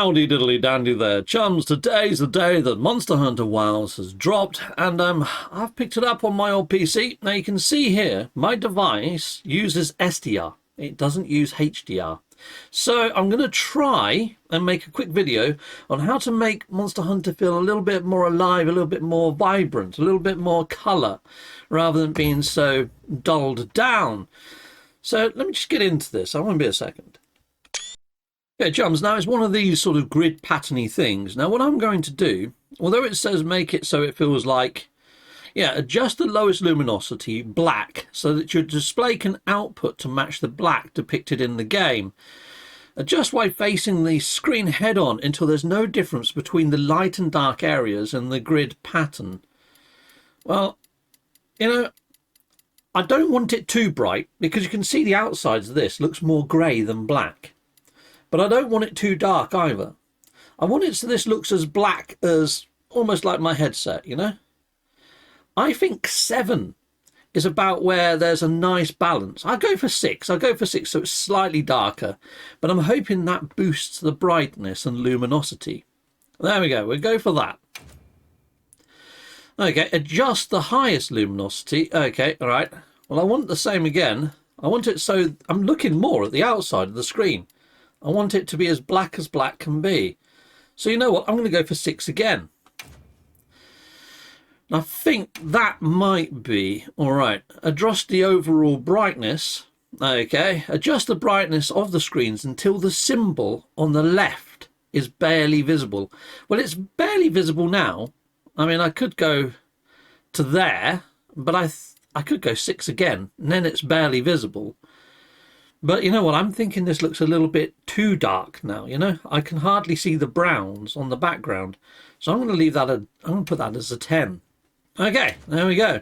Howdy diddly dandy there, chums. Today's the day that Monster Hunter Wilds has dropped, and I've picked it up on my old PC. Now you can see here, my device uses SDR. It doesn't use HDR. So I'm going to try and make a quick video on how to make Monster Hunter feel a little bit more alive, a little bit more vibrant, a little bit more colour, rather than being so dulled down. So let me just get into this. I won't be a second. Okay, chums, now it's one of these sort of grid patterny things. Now what I'm going to do, although it says make it so it feels like, yeah, adjust the lowest luminosity black so that your display can output to match the black depicted in the game. Adjust while facing the screen head on until there's no difference between the light and dark areas in the grid pattern. Well, you know, I don't want it too bright because you can see the outsides of this looks more grey than black. But I don't want it too dark either. I want it so this looks as black as almost like my headset, you know? I think 7 is about where there's a nice balance. I'll go for 6. I'll go for 6 so it's slightly darker. But I'm hoping that boosts the brightness and luminosity. There we go. We'll go for that. Okay, adjust the highest luminosity. Okay, all right. Well, I want the same again. I want it so I'm looking more at the outside of the screen. I want it to be as black can be. So you know what? I'm going to go for 6 again. I think that might be all right. Adjust the overall brightness. Okay. Adjust the brightness of the screens until the symbol on the left is barely visible. Well, it's barely visible now. I mean, I could go to there, but I could go 6 again, and then it's barely visible. But you know what? I'm thinking this looks a little bit too dark now, you know? I can hardly see the browns on the background. So I'm going to leave that, I'm going to put that as a 10. Okay, there we go.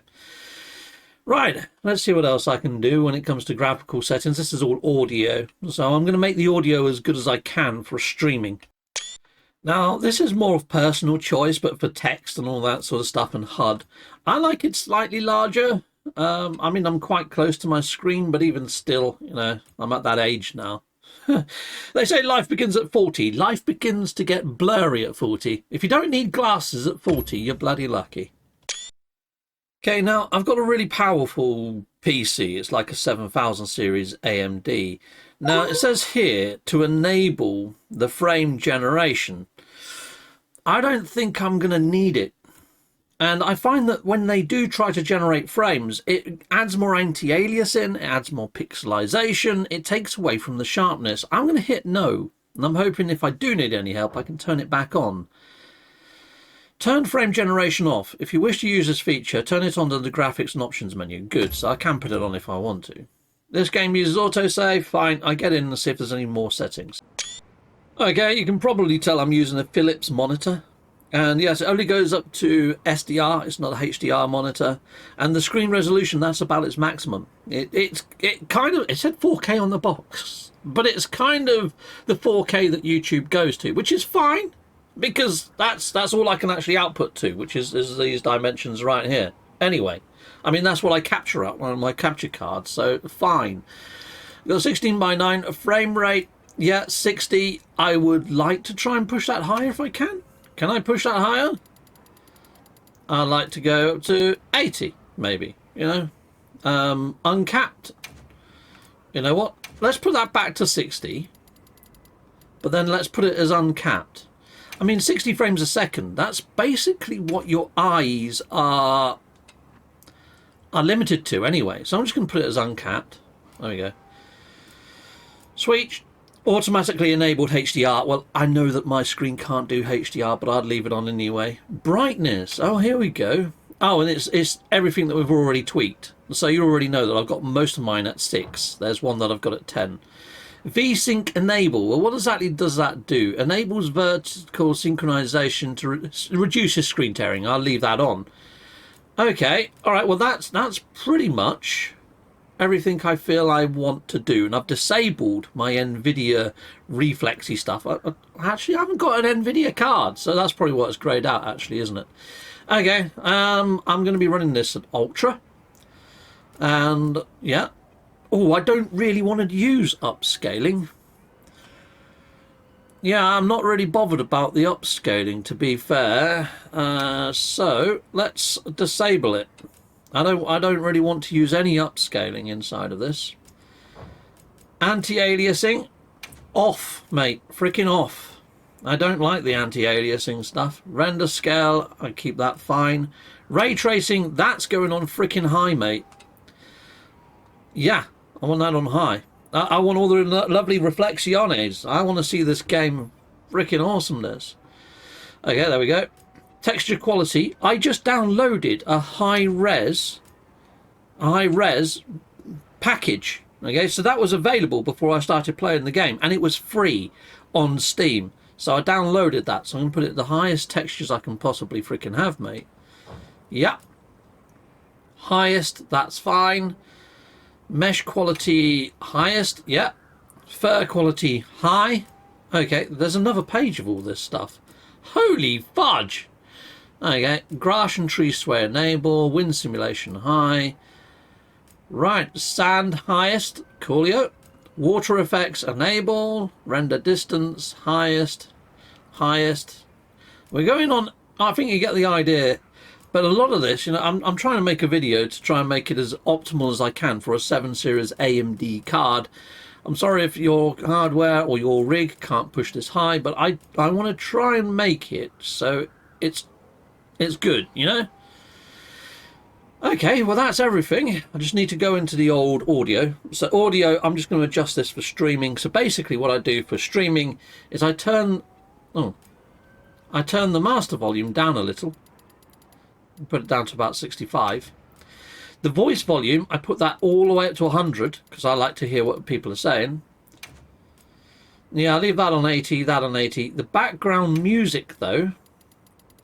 Right, let's see what else I can do when it comes to graphical settings. This is all audio. So I'm going to make the audio as good as I can for streaming. Now, this is more of personal choice, but for text and all that sort of stuff and HUD, I like it slightly larger. I mean, I'm quite close to my screen, but even still, you know, I'm at that age now. They say life begins at 40. Life begins to get blurry at 40. If you don't need glasses at 40, you're bloody lucky. Okay, now I've got a really powerful PC. It's like a 7000 series AMD. Now it says here to enable the frame generation. I don't think I'm going to need it. And I find that when they do try to generate frames, it adds more anti-aliasing, it adds more pixelization, it takes away from the sharpness. I'm going to hit no, and I'm hoping if I do need any help, I can turn it back on. Turn frame generation off. If you wish to use this feature, turn it on to the graphics and options menu. Good, so I can put it on if I want to. This game uses autosave. Fine, I get in and see if there's any more settings. Okay, you can probably tell I'm using a Philips monitor. And yes, it only goes up to SDR. It's not a HDR monitor. And the screen resolution, that's about its maximum. It said 4K on the box, but it's kind of the 4K that YouTube goes to, which is fine because that's all I can actually output to, which is these dimensions right here. Anyway, I mean, that's what I capture at one of my capture cards, so fine. Got 16:9 frame rate. Yeah, 60. I would like to try and push that higher if I can. Can I push that higher? I'd like to go up to 80, maybe, you know. Uncapped. You know what? Let's put that back to 60. But then let's put it as uncapped. I mean, 60 frames a second. That's basically what your eyes are limited to anyway. So I'm just going to put it as uncapped. There we go. Sweet. Automatically enabled HDR. Well, I know that my screen can't do HDR, but I'd leave it on anyway. Brightness. Oh, here we go. Oh, and it's everything that we've already tweaked. So you already know that I've got most of mine at 6. There's one that I've got at 10. VSync enable. Well, what exactly does that do? Enables vertical synchronization to reduce your screen tearing. I'll leave that on. Okay. All right. Well, that's pretty much everything I feel I want to do, and I've disabled my NVIDIA reflexy stuff. I actually haven't got an NVIDIA card, so that's probably what it's grayed out actually, isn't it? Okay, I'm going to be running this at Ultra, and yeah. Oh, I don't really want to use upscaling. Yeah, I'm not really bothered about the upscaling, to be fair. So let's disable it. I don't really want to use any upscaling inside of this. Anti-aliasing, off, mate. Freaking off. I don't like the anti-aliasing stuff. Render scale, I keep that fine. Ray tracing, that's going on freaking high, mate. Yeah, I want that on high. I want all the lovely reflexiones. I want to see this game freaking awesomeness. Okay, there we go. Texture quality. I just downloaded a high res package. Okay, so that was available before I started playing the game, and it was free on Steam. So I downloaded that. So I'm gonna put it at the highest textures I can possibly freaking have, mate. Yeah. Highest, that's fine. Mesh quality highest, yeah. Fur quality high. Okay, there's another page of all this stuff. Holy fudge! Okay, grass and tree sway enable, wind simulation high. Right, sand highest, coolio. Water effects enable, render distance highest, highest. We're going on, I think you get the idea. But a lot of this, you know, I'm trying to make a video to try and make it as optimal as I can for a 7 Series AMD card. I'm sorry if your hardware or your rig can't push this high, but I want to try and make it so it's good, you know? Okay, well that's everything. I just need to go into the old audio. So audio, I'm just going to adjust this for streaming. So basically what I do for streaming is I turn the master volume down a little. Put it down to about 65. The voice volume, I put that all the way up to 100 because I like to hear what people are saying. Yeah, I leave that on 80, that on 80. The background music, though,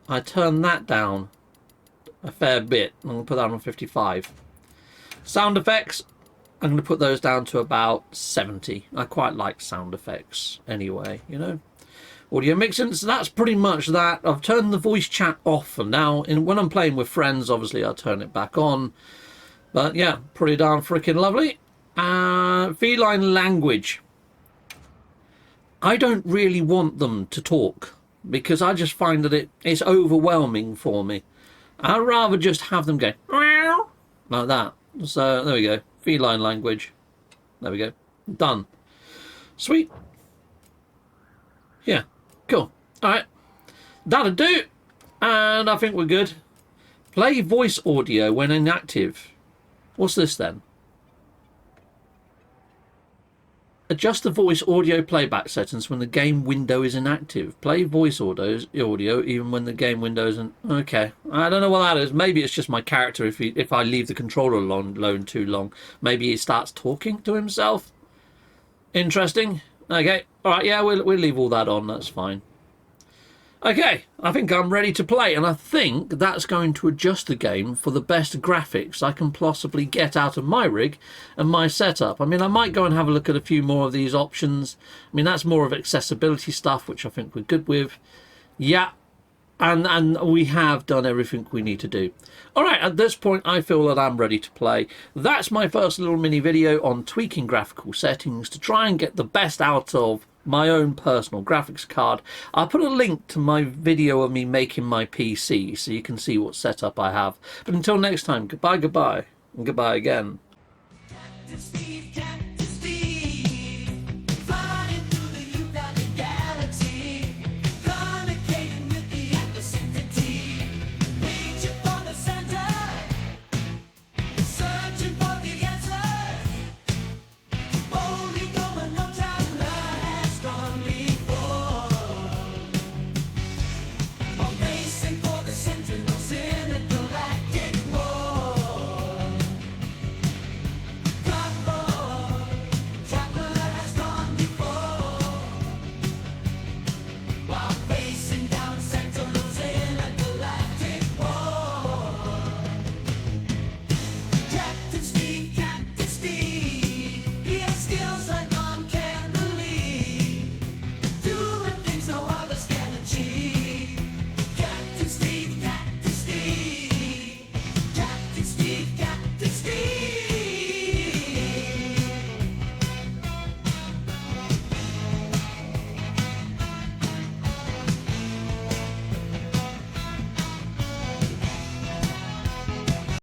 I turn that down a fair bit. I'm going to put that on 55. Sound effects, I'm going to put those down to about 70. I quite like sound effects anyway, you know. Audio mixing, so that's pretty much that. I've turned the voice chat off for now. When I'm playing with friends, obviously I'll turn it back on. But yeah, pretty darn freaking lovely. Feline language. I don't really want them to talk because I just find that it's overwhelming for me. I'd rather just have them go like that. So there we go. Feline language. There we go. Done. Sweet. Yeah. Cool. Alright. That'll do. And I think we're good. Play voice audio when inactive. What's this then? Adjust the voice audio playback settings when the game window is inactive. Play voice audio even when the game window isn't. Okay. I don't know what that is. Maybe it's just my character if I leave the controller alone too long. Maybe he starts talking to himself. Interesting. Okay, alright, yeah, we'll leave all that on, that's fine. Okay, I think I'm ready to play, and I think that's going to adjust the game for the best graphics I can possibly get out of my rig and my setup. I mean, I might go and have a look at a few more of these options. I mean, that's more of accessibility stuff, which I think we're good with. Yeah, and we have done everything we need to do. Alright, at this point I feel that I'm ready to play. That's my first little mini video on tweaking graphical settings to try and get the best out of my own personal graphics card. I'll put a link to my video of me making my PC so you can see what setup I have. But until next time, goodbye, and goodbye again.